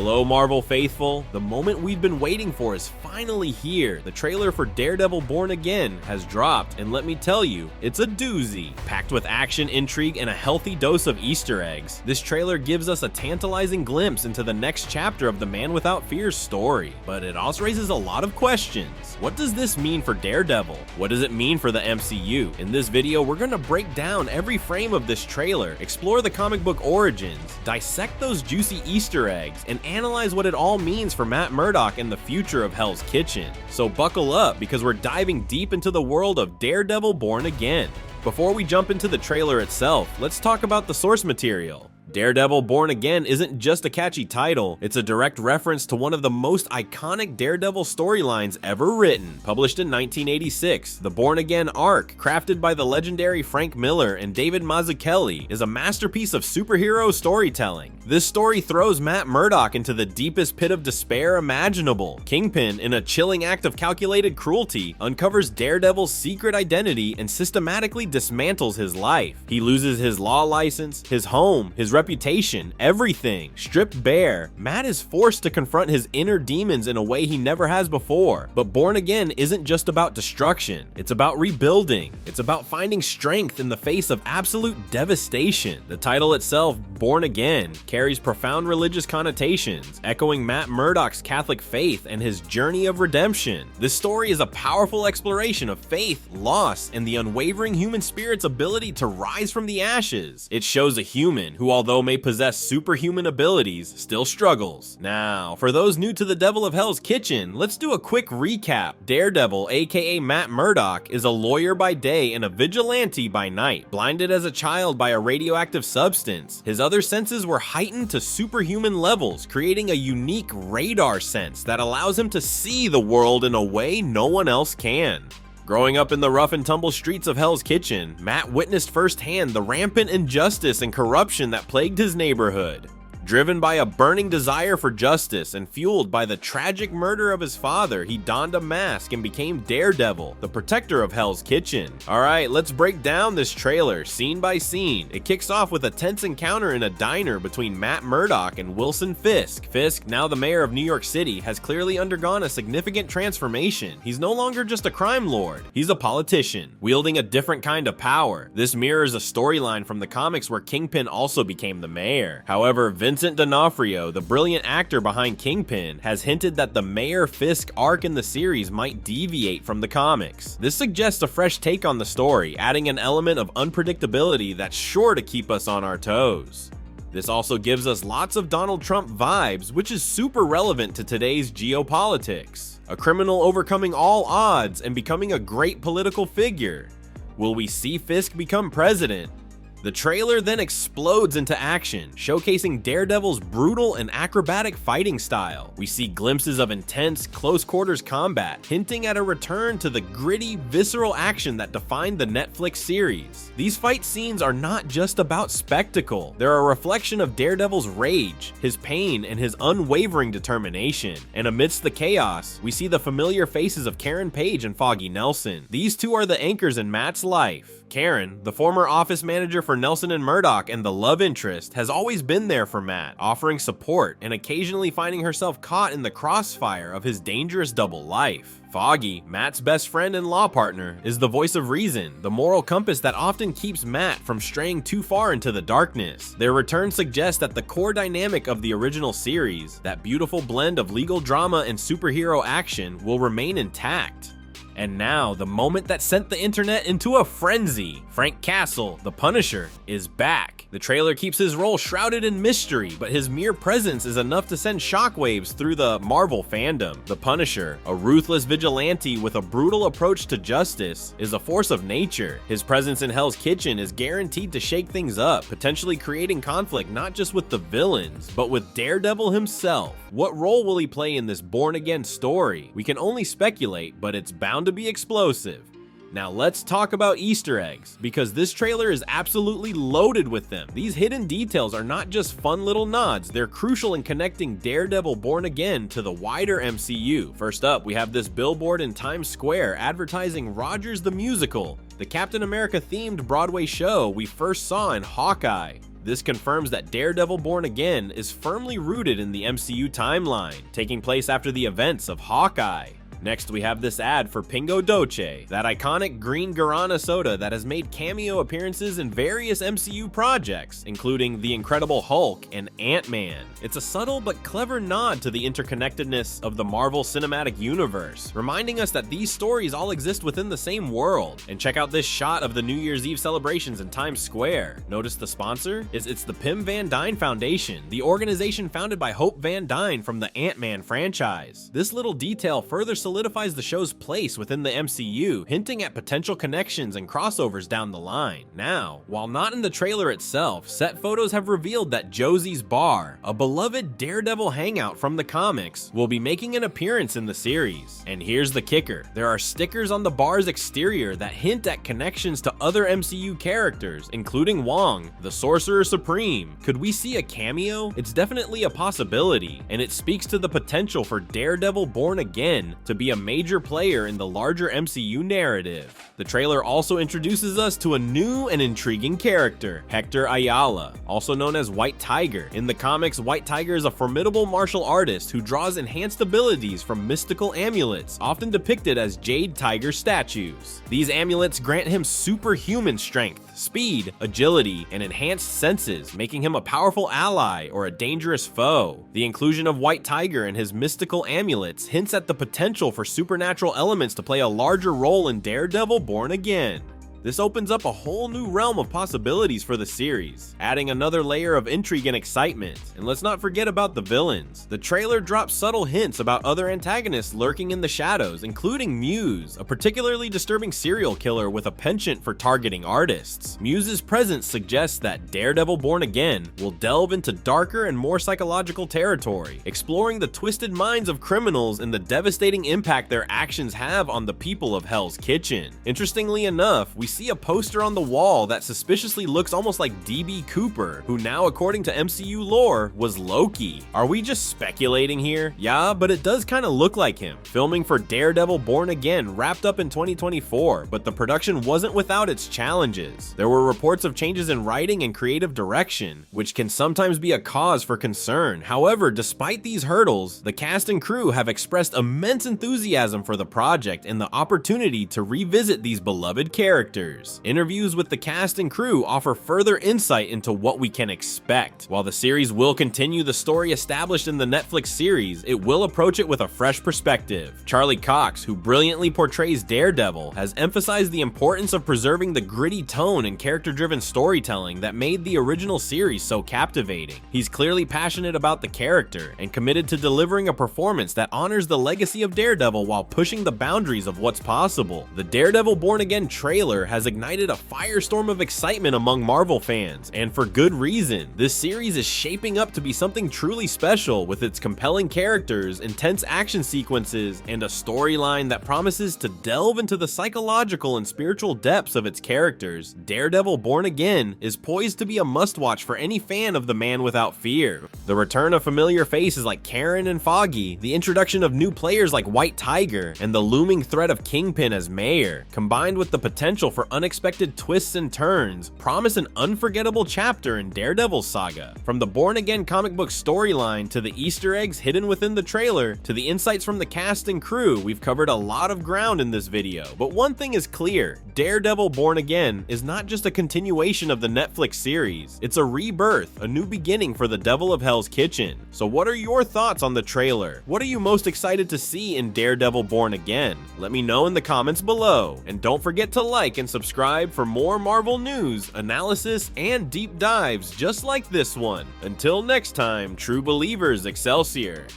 Hello Marvel faithful, the moment we've been waiting for is finally here. The trailer for Daredevil Born Again has dropped, and let me tell you, it's a doozy. Packed with action, intrigue, and a healthy dose of Easter eggs, this trailer gives us a tantalizing glimpse into the next chapter of the Man Without Fear's story. But it also raises a lot of questions. What does this mean for Daredevil? What does it mean for the MCU? In this video, we're gonna break down every frame of this trailer, explore the comic book origins, dissect those juicy Easter eggs, and analyze what it all means for Matt Murdock and the future of Hell's Kitchen. So buckle up, because we're diving deep into the world of Daredevil Born Again. Before we jump into the trailer itself, let's talk about the source material. Daredevil Born Again isn't just a catchy title, it's a direct reference to one of the most iconic Daredevil storylines ever written. Published in 1986, the Born Again arc, crafted by the legendary Frank Miller and David Mazzucchelli, is a masterpiece of superhero storytelling. This story throws Matt Murdock into the deepest pit of despair imaginable. Kingpin, in a chilling act of calculated cruelty, uncovers Daredevil's secret identity and systematically dismantles his life. He loses his law license, his home, his reputation, everything. Stripped bare, Matt is forced to confront his inner demons in a way he never has before. But Born Again isn't just about destruction, it's about rebuilding. It's about finding strength in the face of absolute devastation. The title itself, Born Again, carries profound religious connotations, echoing Matt Murdock's Catholic faith and his journey of redemption. This story is a powerful exploration of faith, loss, and the unwavering human spirit's ability to rise from the ashes. It shows a human who, although may possess superhuman abilities, still struggles. Now, for those new to the Devil of Hell's Kitchen, let's do a quick recap. Daredevil, aka Matt Murdock, is a lawyer by day and a vigilante by night. Blinded as a child by a radioactive substance, his other senses were heightened to superhuman levels, creating a unique radar sense that allows him to see the world in a way no one else can. Growing up in the rough and tumble streets of Hell's Kitchen, Matt witnessed firsthand the rampant injustice and corruption that plagued his neighborhood. Driven by a burning desire for justice and fueled by the tragic murder of his father, he donned a mask and became Daredevil, the protector of Hell's Kitchen. Alright, let's break down this trailer scene by scene. It kicks off with a tense encounter in a diner between Matt Murdock and Wilson Fisk. Fisk, now the mayor of New York City, has clearly undergone a significant transformation. He's no longer just a crime lord, he's a politician, wielding a different kind of power. This mirrors a storyline from the comics where Kingpin also became the mayor. However, Vincent D'Onofrio, the brilliant actor behind Kingpin, has hinted that the Mayor Fisk arc in the series might deviate from the comics. This suggests a fresh take on the story, adding an element of unpredictability that's sure to keep us on our toes. This also gives us lots of Donald Trump vibes, which is super relevant to today's geopolitics. A criminal overcoming all odds and becoming a great political figure. Will we see Fisk become president? The trailer then explodes into action, showcasing Daredevil's brutal and acrobatic fighting style. We see glimpses of intense, close-quarters combat, hinting at a return to the gritty, visceral action that defined the Netflix series. These fight scenes are not just about spectacle. They're a reflection of Daredevil's rage, his pain, and his unwavering determination. And amidst the chaos, we see the familiar faces of Karen Page and Foggy Nelson. These two are the anchors in Matt's life. Karen, the former office manager for Nelson and Murdock and the love interest, has always been there for Matt, offering support and occasionally finding herself caught in the crossfire of his dangerous double life. Foggy, Matt's best friend and law partner, is the voice of reason, the moral compass that often keeps Matt from straying too far into the darkness. Their return suggests that the core dynamic of the original series, that beautiful blend of legal drama and superhero action, will remain intact. And now, the moment that sent the internet into a frenzy. Frank Castle, the Punisher, is back. The trailer keeps his role shrouded in mystery, but his mere presence is enough to send shockwaves through the Marvel fandom. The Punisher, a ruthless vigilante with a brutal approach to justice, is a force of nature. His presence in Hell's Kitchen is guaranteed to shake things up, potentially creating conflict not just with the villains, but with Daredevil himself. What role will he play in this Born Again story? We can only speculate, but it's bound to be explosive. Now let's talk about Easter eggs, because this trailer is absolutely loaded with them. These hidden details are not just fun little nods, they're crucial in connecting Daredevil Born Again to the wider MCU. First up, we have this billboard in Times Square advertising Rogers the Musical, the Captain America themed Broadway show we first saw in Hawkeye. This confirms that Daredevil Born Again is firmly rooted in the MCU timeline, taking place after the events of Hawkeye. Next, we have this ad for Pingo Doce, that iconic green guarana soda that has made cameo appearances in various MCU projects, including The Incredible Hulk and Ant-Man. It's a subtle but clever nod to the interconnectedness of the Marvel Cinematic Universe, reminding us that these stories all exist within the same world. And check out this shot of the New Year's Eve celebrations in Times Square. Notice the sponsor? It's the Pym Van Dyne Foundation, the organization founded by Hope Van Dyne from the Ant-Man franchise. This little detail further solidifies the show's place within the MCU, hinting at potential connections and crossovers down the line. Now, while not in the trailer itself, set photos have revealed that Josie's Bar, a beloved Daredevil hangout from the comics, will be making an appearance in the series. And here's the kicker: there are stickers on the bar's exterior that hint at connections to other MCU characters, including Wong, the Sorcerer Supreme. Could we see a cameo? It's definitely a possibility, and it speaks to the potential for Daredevil Born Again to be a major player in the larger MCU narrative. The trailer also introduces us to a new and intriguing character, Hector Ayala, also known as White Tiger. In the comics, White Tiger is a formidable martial artist who draws enhanced abilities from mystical amulets, often depicted as jade tiger statues. These amulets grant him superhuman strength, speed, agility, and enhanced senses, making him a powerful ally or a dangerous foe. The inclusion of White Tiger and his mystical amulets hints at the potential for supernatural elements to play a larger role in Daredevil Born Again. This opens up a whole new realm of possibilities for the series, adding another layer of intrigue and excitement. And let's not forget about the villains. The trailer drops subtle hints about other antagonists lurking in the shadows, including Muse, a particularly disturbing serial killer with a penchant for targeting artists. Muse's presence suggests that Daredevil Born Again will delve into darker and more psychological territory, exploring the twisted minds of criminals and the devastating impact their actions have on the people of Hell's Kitchen. Interestingly enough, we see a poster on the wall that suspiciously looks almost like DB Cooper, who now, according to MCU lore, was Loki. Are we just speculating here? Yeah, but it does kind of look like him. Filming for Daredevil Born Again wrapped up in 2024, but the production wasn't without its challenges. There were reports of changes in writing and creative direction, which can sometimes be a cause for concern. However, despite these hurdles, the cast and crew have expressed immense enthusiasm for the project and the opportunity to revisit these beloved characters. Interviews with the cast and crew offer further insight into what we can expect. While the series will continue the story established in the Netflix series, it will approach it with a fresh perspective. Charlie Cox, who brilliantly portrays Daredevil, has emphasized the importance of preserving the gritty tone and character-driven storytelling that made the original series so captivating. He's clearly passionate about the character and committed to delivering a performance that honors the legacy of Daredevil while pushing the boundaries of what's possible. The Daredevil Born Again trailer has ignited a firestorm of excitement among Marvel fans, and for good reason. This series is shaping up to be something truly special, with its compelling characters, intense action sequences, and a storyline that promises to delve into the psychological and spiritual depths of its characters. Daredevil Born Again is poised to be a must-watch for any fan of the Man Without Fear. The return of familiar faces like Karen and Foggy, the introduction of new players like White Tiger, and the looming threat of Kingpin as mayor, combined with the potential for unexpected twists and turns, promise an unforgettable chapter in Daredevil's saga. From the Born Again comic book storyline to the Easter eggs hidden within the trailer to the insights from the cast and crew, we've covered a lot of ground in this video. But one thing is clear: Daredevil Born Again is not just a continuation of the Netflix series, it's a rebirth, a new beginning for the Devil of Hell's Kitchen. So what are your thoughts on the trailer? What are you most excited to see in Daredevil Born Again? Let me know in the comments below, and don't forget to like and subscribe for more Marvel news, analysis, and deep dives just like this one. Until next time, true believers, Excelsior!